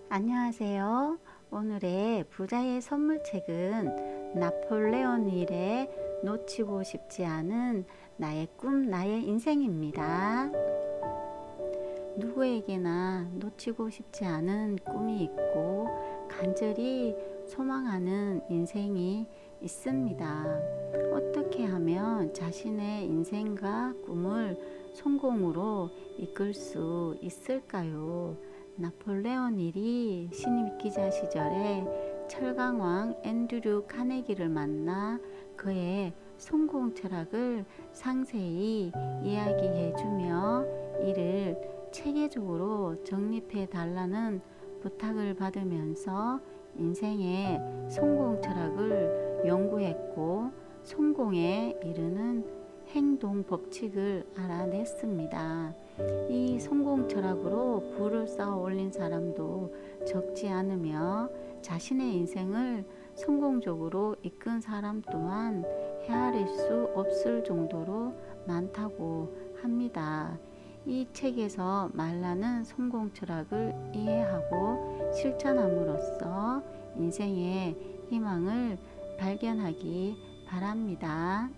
안녕하세요. 오늘의 부자의 선물책은 나폴레옹 힐의 놓치고 싶지 않은 나의 꿈, 나의 인생입니다. 누구에게나 놓치고 싶지 않은 꿈이 있고 간절히 소망하는 인생이 있습니다. 어떻게 하면 자신의 인생과 꿈을 성공으로 이끌 수 있을까요? 나폴레옹 힐이 신입 기자 시절에 철강왕 앤드류 카네기를 만나 그의 성공 철학을 상세히 이야기해주며 이를 체계적으로 정립해 달라는 부탁을 받으면서 인생의 성공 철학을 연구했고 성공에 이르는 행동 법칙을 알아냈습니다. 이 성공 철학으로 부를 쌓아 올린 사람도 적지 않으며 자신의 인생을 성공적으로 이끈 사람 또한 헤아릴 수 없을 정도로 많다고 합니다. 이 책에서 말하는 성공 철학을 이해하고 실천함으로써 인생의 희망을 발견하기 바랍니다.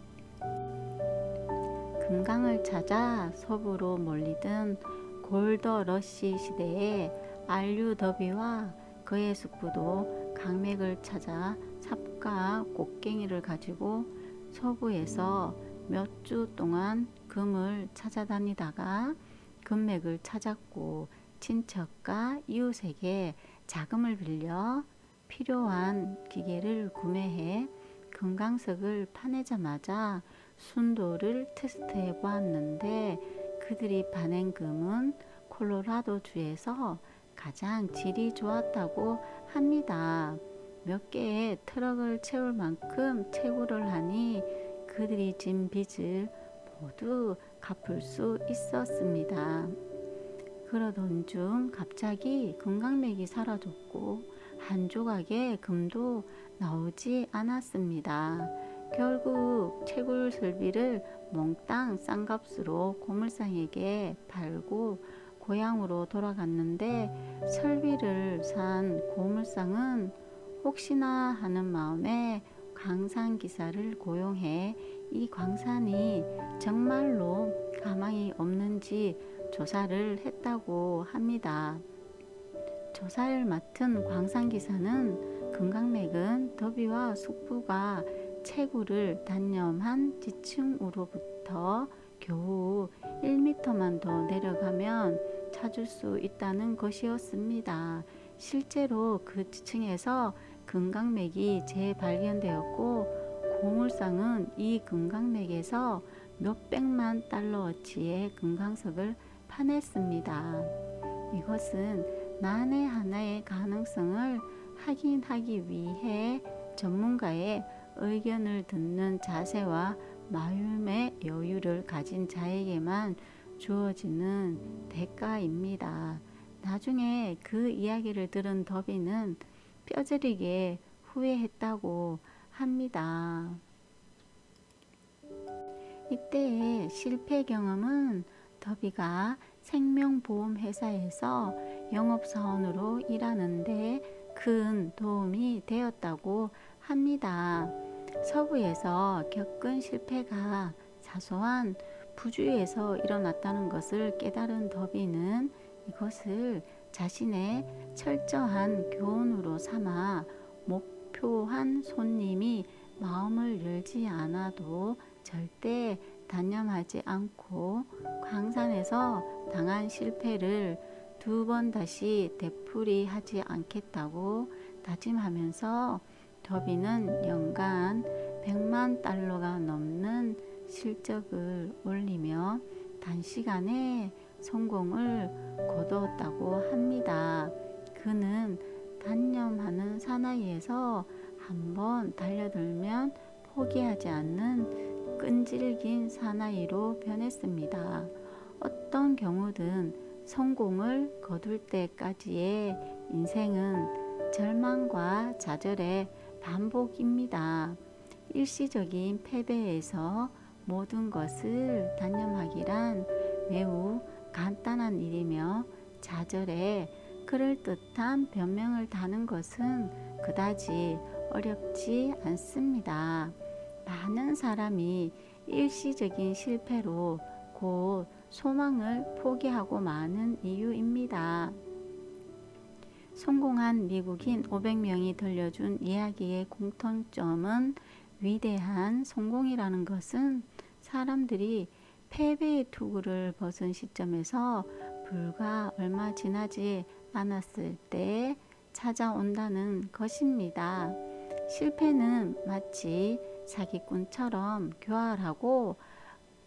금강을 찾아 서부로 몰리던 골더러시 시대에 알류더비와 그의 숙부도 강맥을 찾아 삽과 곡괭이를 가지고 서부에서 몇 주 동안 금을 찾아다니다가 금맥을 찾았고 친척과 이웃에게 자금을 빌려 필요한 기계를 구매해 금강석을 파내자마자 순도를 테스트해 보았는데 그들이 파낸 금은 콜로라도주에서 가장 질이 좋았다고 합니다. 몇 개의 트럭을 채울 만큼 채굴을 하니 그들이 진 빚을 모두 갚을 수 있었습니다. 그러던 중 갑자기 금강맥이 사라졌고 한 조각의 금도 나오지 않았습니다. 결국 채굴 설비를 몽땅 싼 값으로 고물상에게 팔고 고향으로 돌아갔는데 설비를 산 고물상은 혹시나 하는 마음에 광산기사를 고용해 이 광산이 정말로 가망이 없는지 조사를 했다고 합니다. 조사를 맡은 광산기사는 금강맥은 더비와 숙부가 채굴을 단념한 지층으로부터 겨우 1m만 더 내려가면 찾을 수 있다는 것이었습니다. 실제로 그 지층에서 금강맥이 재발견되었고 고물상은 이 금강맥에서 몇백만 달러어치의 금강석을 파냈습니다. 이것은 만에 하나의 가능성을 확인하기 위해 전문가의 의견을 듣는 자세와 마음의 여유를 가진 자에게만 주어지는 대가입니다. 나중에 그 이야기를 들은 더비는 뼈저리게 후회했다고 합니다. 이때의 실패 경험은 더비가 생명보험회사에서 영업사원으로 일하는데 큰 도움이 되었다고 합니다. 서부에서 겪은 실패가 사소한 부주의에서 일어났다는 것을 깨달은 더비는 이것을 자신의 철저한 교훈으로 삼아 목표한 손님이 마음을 열지 않아도 절대 단념하지 않고 광산에서 당한 실패를 2번 다시 되풀이하지 않겠다고 다짐하면서 더비는 연간 100만 달러가 넘는 실적을 올리며 단시간에 성공을 거두었다고 합니다. 그는 단념하는 사나이에서 한번 달려들면 포기하지 않는 끈질긴 사나이로 변했습니다. 어떤 경우든 성공을 거둘 때까지의 인생은 절망과 좌절의 반복입니다. 일시적인 패배에서 모든 것을 단념하기란 매우 간단한 일이며 좌절의 그럴듯한 변명을 다는 것은 그다지 어렵지 않습니다. 많은 사람이 일시적인 실패로 곧 소망을 포기하고 마는 이유입니다. 성공한 미국인 500명이 들려준 이야기의 공통점은 위대한 성공이라는 것은 사람들이 패배의 투구를 벗은 시점에서 불과 얼마 지나지 않았을 때 찾아온다는 것입니다. 실패는 마치 사기꾼처럼 교활하고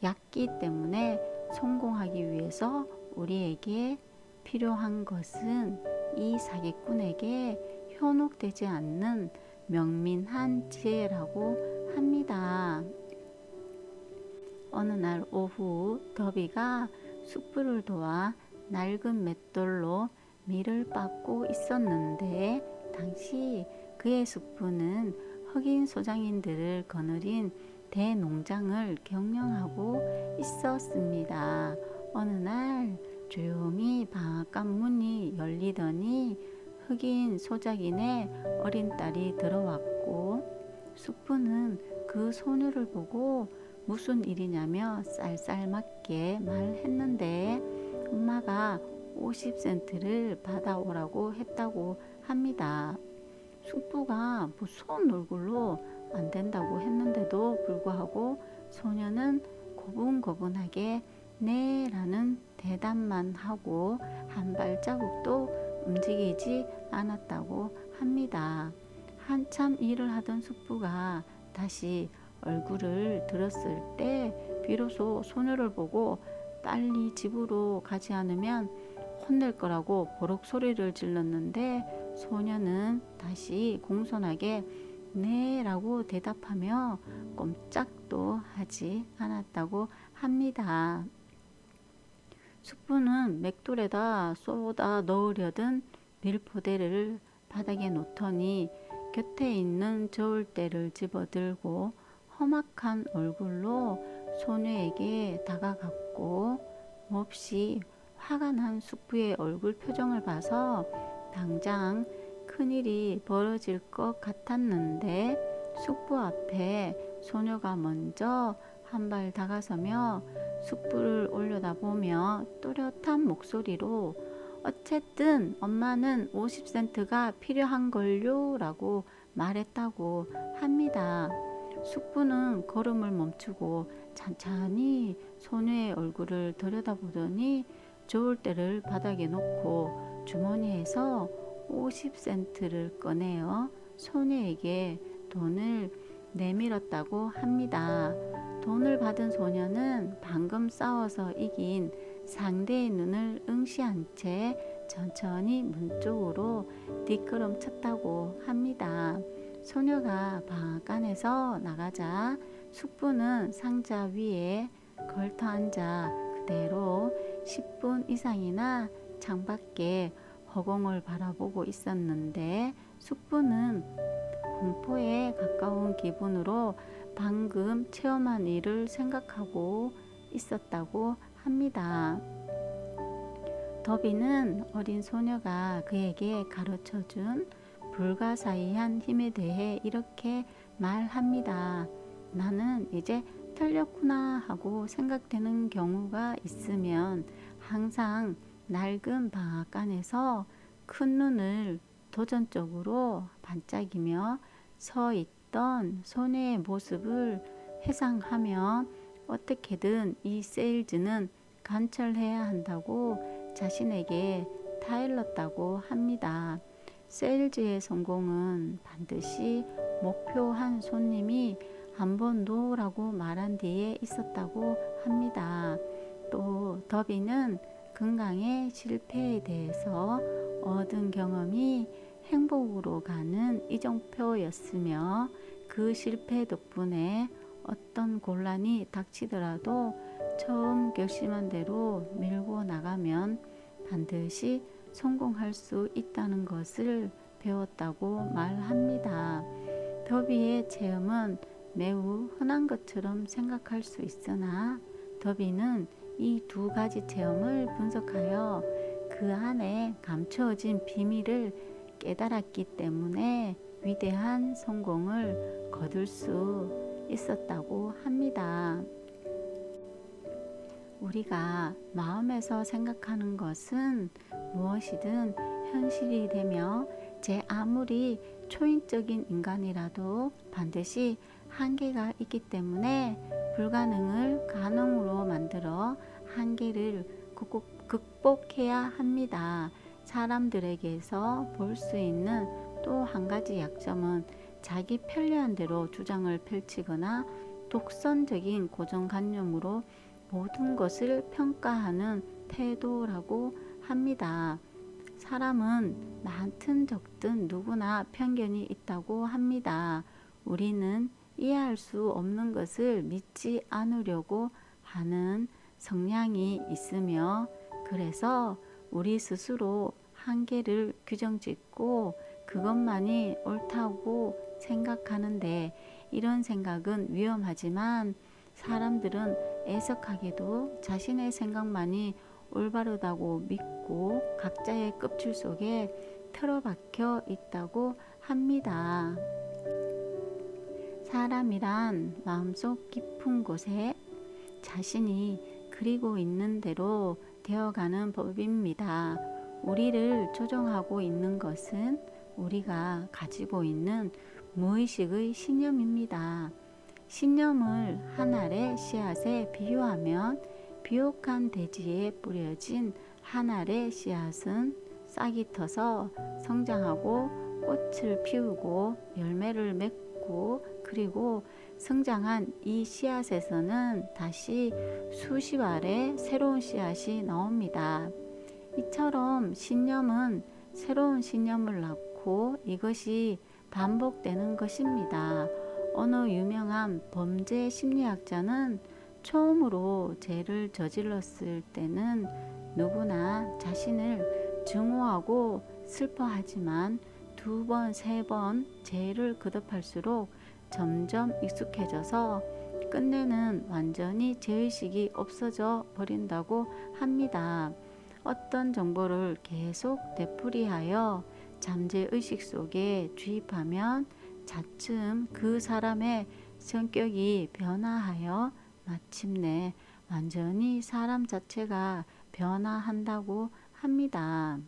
얕기 때문에 성공하기 위해서 우리에게 필요한 것은 이 사기꾼에게 현혹되지 않는 명민한 지혜라고 합니다. 어느 날 오후 더비가 숙부를 도와 낡은 맷돌로 밀을 빻고 있었는데 당시 그의 숙부는 흑인 소장인들을 거느린 대농장을 경영하고 있었습니다. 어느 날 조용히 방앗간 문이 열리더니 흑인 소작인의 어린 딸이 들어왔고 숙부는 그 소녀를 보고 무슨 일이냐며 쌀쌀맞게 말했는데 엄마가 50센트를 받아오라고 했다고 합니다. 숙부가 무서운 얼굴로 안 된다고 했는데도 불구하고 소녀는 고분고분하게 네 라는 대답만 하고 한 발자국도 움직이지 않았다고 합니다. 한참 일을 하던 숙부가 다시 얼굴을 들었을 때 비로소 소녀를 보고 빨리 집으로 가지 않으면 혼낼 거라고 버럭 소리를 질렀는데 소녀는 다시 공손하게 네 라고 대답하며 꼼짝도 하지 않았다고 합니다. 숙부는 맷돌에다 쏟아 넣으려던 밀포대를 바닥에 놓더니 곁에 있는 저울대를 집어들고 험악한 얼굴로 소녀에게 다가갔고 몹시 화가 난 숙부의 얼굴 표정을 봐서 당장 큰일이 벌어질 것 같았는데 숙부 앞에 소녀가 먼저 한 발 다가서며 숙부를 올려다보며 또렷한 목소리로 어쨌든 엄마는 50센트가 필요한걸요 라고 말했다고 합니다. 숙부는 걸음을 멈추고 찬찬히 소녀의 얼굴을 들여다보더니 저울대를 바닥에 놓고 주머니에서 50센트를 꺼내어 소녀에게 돈을 내밀었다고 합니다. 돈을 받은 소녀는 방금 싸워서 이긴 상대의 눈을 응시한 채 천천히 문 쪽으로 뒷걸음쳤다고 합니다. 소녀가 방앗간에서 나가자 숙부는 상자 위에 걸터 앉아 그대로 10분 이상이나 창밖에 허공을 바라보고 있었는데 숙부는 공포에 가까운 기분으로 방금 체험한 일을 생각하고 있었다고 합니다. 더비는 어린 소녀가 그에게 가르쳐준 불가사의한 힘에 대해 이렇게 말합니다. 나는 이제 틀렸구나 하고 생각되는 경우가 있으면 항상 낡은 방앗간에서 큰 눈을 도전적으로 반짝이며 서 있던 소녀의 모습을 회상하며 어떻게든 이 세일즈는 관철해야 한다고 자신에게 타일렀다고 합니다. 세일즈의 성공은 반드시 목표한 손님이 한 번 노라고 말한 뒤에 있었다고 합니다. 또 더비는 건강의 실패에 대해서 얻은 경험이 행복으로 가는 이정표였으며 그 실패 덕분에 어떤 곤란이 닥치더라도 처음 결심한 대로 밀고 나가면 반드시 성공할 수 있다는 것을 배웠다고 말합니다. 더비의 체험은 매우 흔한 것처럼 생각할 수 있으나 더비는 이 두 가지 체험을 분석하여 그 그 안에 감추어진 비밀을 깨달았기 때문에 위대한 성공을 거둘 수 있었다고 합니다. 우리가 마음에서 생각하는 것은 무엇이든 현실이 되며 제 아무리 초인적인 인간이라도 반드시 한계가 있기 때문에 불가능을 가능으로 만들어 한계를 극복해야 합니다. 사람들에게서 볼 수 있는 또 한 가지 약점은 자기 편리한 대로 주장을 펼치거나 독선적인 고정관념으로 모든 것을 평가하는 태도라고 합니다. 사람은 많든 적든 누구나 편견이 있다고 합니다. 우리는 이해할 수 없는 것을 믿지 않으려고 하는 성향이 있으며 그래서 우리 스스로 한계를 규정짓고 그것만이 옳다고 생각하는데 이런 생각은 위험하지만 사람들은 애석하게도 자신의 생각만이 올바르다고 믿고 각자의 껍질 속에 틀어박혀 있다고 합니다. 사람이란 마음속 깊은 곳에 자신이 그리고 있는 대로 되어가는 법입니다. 우리를 조종하고 있는 것은 우리가 가지고 있는 무의식의 신념입니다. 신념을 한 알의 씨앗에 비유하면 비옥한 대지에 뿌려진 한 알의 씨앗은 싹이 터서 성장하고 꽃을 피우고 열매를 맺고 그리고 성장한 이 씨앗에서는 다시 수십 알의 새로운 씨앗이 나옵니다. 이처럼 신념은 새로운 신념을 낳고 이것이 반복되는 것입니다. 어느 유명한 범죄 심리학자는 처음으로 죄를 저질렀을 때는 누구나 자신을 증오하고 슬퍼하지만 두 번, 세 번 죄를 거듭할수록 점점 익숙해져서 끝내는 완전히 죄의식이 없어져 버린다고 합니다. 어떤 정보를 계속 되풀이하여 잠재의식 속에 주입하면 차츰 그 사람의 성격이 변화하여 마침내 완전히 사람 자체가 변화한다고 합니다.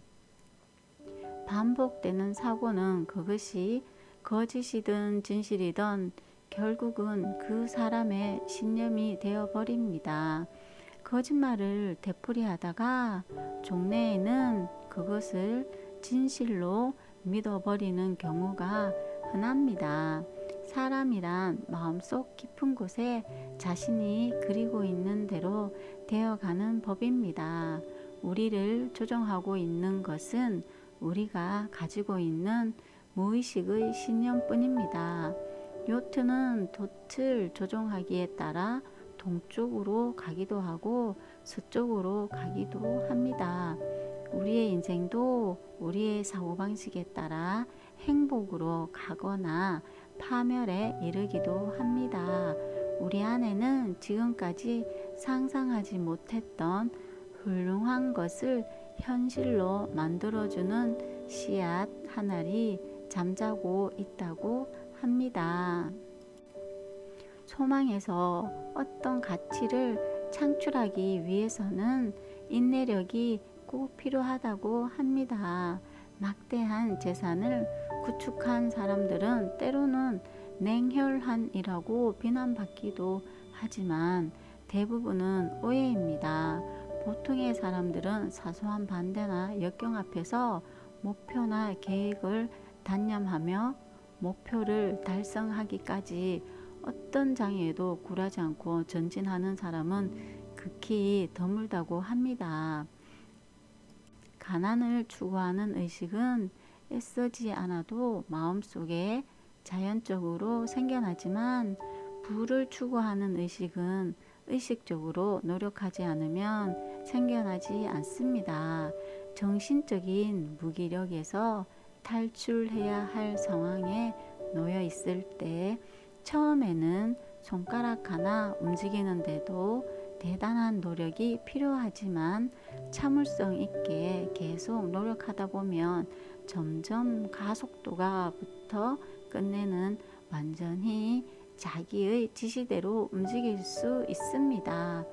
반복되는 사고는 그것이 거짓이든 진실이든 결국은 그 사람의 신념이 되어버립니다. 거짓말을 되풀이하다가 종래에는 그것을 진실로 믿어버리는 경우가 흔합니다. 사람이란 마음속 깊은 곳에 자신이 그리고 있는 대로 되어가는 법입니다. 우리를 조종하고 있는 것은 우리가 가지고 있는 무의식의 신념뿐입니다. 요트는 돛을 조종하기에 따라 동쪽으로 가기도 하고 서쪽으로 가기도 합니다. 우리의 인생도 우리의 사고방식에 따라 행복으로 가거나 파멸에 이르기도 합니다. 우리 안에는 지금까지 상상하지 못했던 훌륭한 것을 현실로 만들어주는 씨앗 한 알이 잠자고 있다고 합니다. 소망에서 어떤 가치를 창출하기 위해서는 인내력이 꼭 필요하다고 합니다. 막대한 재산을 구축한 사람들은 때로는 냉혈한이라고 비난받기도 하지만 대부분은 오해입니다. 보통의 사람들은 사소한 반대나 역경 앞에서 목표나 계획을 단념하며 목표를 달성하기까지 어떤 장애에도 굴하지 않고 전진하는 사람은 극히 드물다고 합니다. 가난을 추구하는 의식은 애쓰지 않아도 마음속에 자연적으로 생겨나지만 부를 추구하는 의식은 의식적으로 노력하지 않으면 생겨나지 않습니다. 정신적인 무기력에서 탈출해야 할 상황에 놓여 있을 때 처음에는 손가락 하나 움직이는데도 대단한 노력이 필요하지만 참을성 있게 계속 노력하다 보면 점점 가속도가 붙어 끝내는 완전히 자기의 지시대로 움직일 수 있습니다.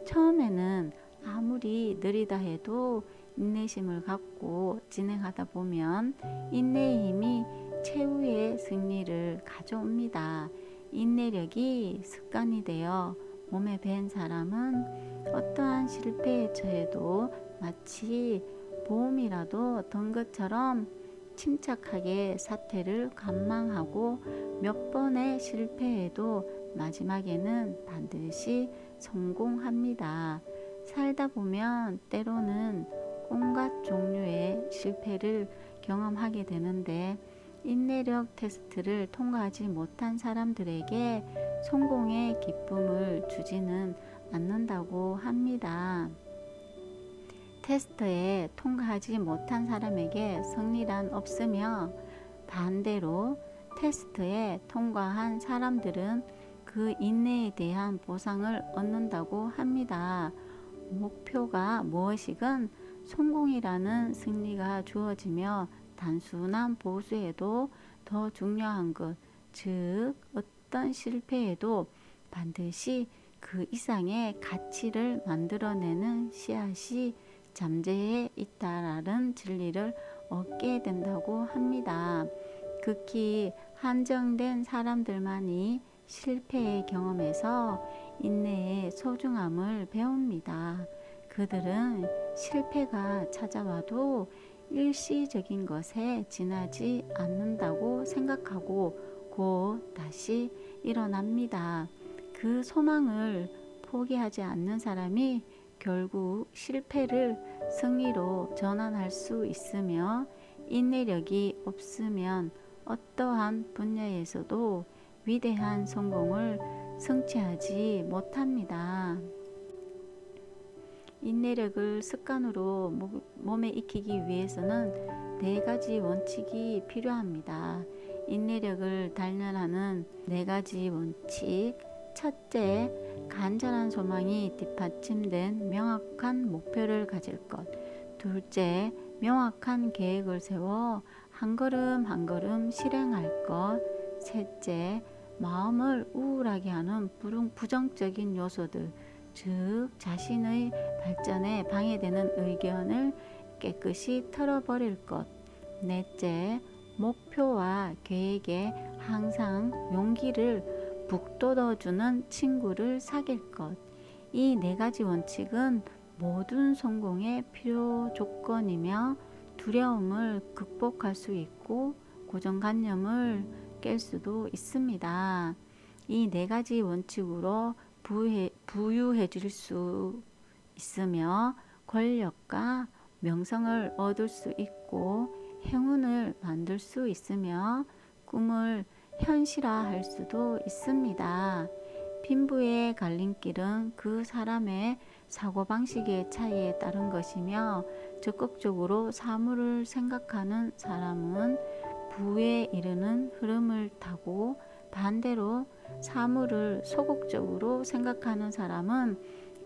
처음에는 아무리 느리다 해도 인내심을 갖고 진행하다 보면 인내의 힘이 최후의 승리를 가져옵니다. 인내력이 습관이 되어 몸에 밴 사람은 어떠한 실패에 처해도 마치 보험이라도 든 것처럼 침착하게 사태를 관망하고 몇 번의 실패에도 마지막에는 반드시 성공합니다. 살다 보면 때로는 온갖 종류의 실패를 경험하게 되는데 인내력 테스트를 통과하지 못한 사람들에게 성공의 기쁨을 주지는 않는다고 합니다. 테스트에 통과하지 못한 사람에게 승리란 없으며 반대로 테스트에 통과한 사람들은 그 인내에 대한 보상을 얻는다고 합니다. 목표가 무엇이건 성공이라는 승리가 주어지며 단순한 보수에도 더 중요한 것, 즉 어떤 실패에도 반드시 그 이상의 가치를 만들어내는 씨앗이 잠재해 있다라는 진리를 얻게 된다고 합니다. 극히 한정된 사람들만이 실패의 경험에서 인내의 소중함을 배웁니다. 그들은 실패가 찾아와도 일시적인 것에 지나지 않는다고 생각하고 곧 다시 일어납니다. 그 소망을 포기하지 않는 사람이 결국 실패를 승리로 전환할 수 있으며 인내력이 없으면 어떠한 분야에서도 위대한 성공을 성취하지 못합니다. 인내력을 습관으로 몸에 익히기 위해서는 4가지 원칙이 필요합니다. 인내력을 단련하는 4가지 원칙. 첫째, 간절한 소망이 뒷받침된 명확한 목표를 가질 것. 둘째, 명확한 계획을 세워 한 걸음 한 걸음 실행할 것. 셋째, 마음을 우울하게 하는 부정적인 요소들, 즉 자신의 발전에 방해되는 의견을 깨끗이 털어버릴 것. 넷째, 목표와 계획에 항상 용기를 북돋워주는 친구를 사귈 것. 이 4가지 원칙은 모든 성공의 필요 조건이며 두려움을 극복할 수 있고 고정관념을 깰 수도 있습니다. 이 4가지 원칙으로 부유해질 수 있으며 권력과 명성을 얻을 수 있고 행운을 만들 수 있으며 꿈을 현실화할 수도 있습니다. 빈부의 갈림길은 그 사람의 사고방식의 차이에 따른 것이며 적극적으로 사물을 생각하는 사람은 부에 이르는 흐름을 타고 반대로 사물을 소극적으로 생각하는 사람은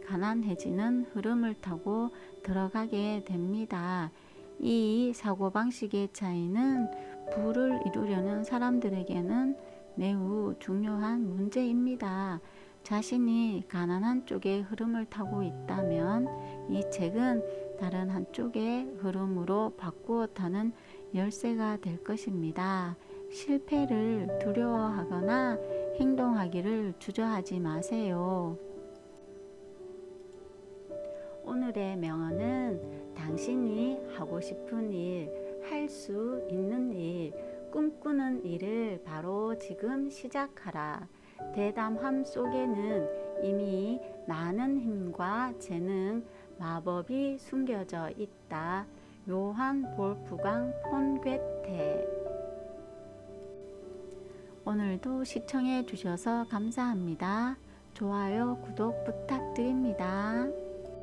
가난해지는 흐름을 타고 들어가게 됩니다. 이 사고방식의 차이는 부를 이루려는 사람들에게는 매우 중요한 문제입니다. 자신이 가난한 쪽의 흐름을 타고 있다면 이 책은 다른 한쪽의 흐름으로 바꾸어 타는 열쇠가 될 것입니다. 실패를 두려워하거나 행동하기를 주저하지 마세요. 오늘의 명언은 당신이 하고 싶은 일, 할 수 있는 일, 꿈꾸는 일을 바로 지금 시작하라. 대담함 속에는 이미 많은 힘과 재능, 마법이 숨겨져 있다. 요한 볼프강 폰 괴테. 오늘도 시청해 주셔서 감사합니다. 좋아요, 구독 부탁드립니다.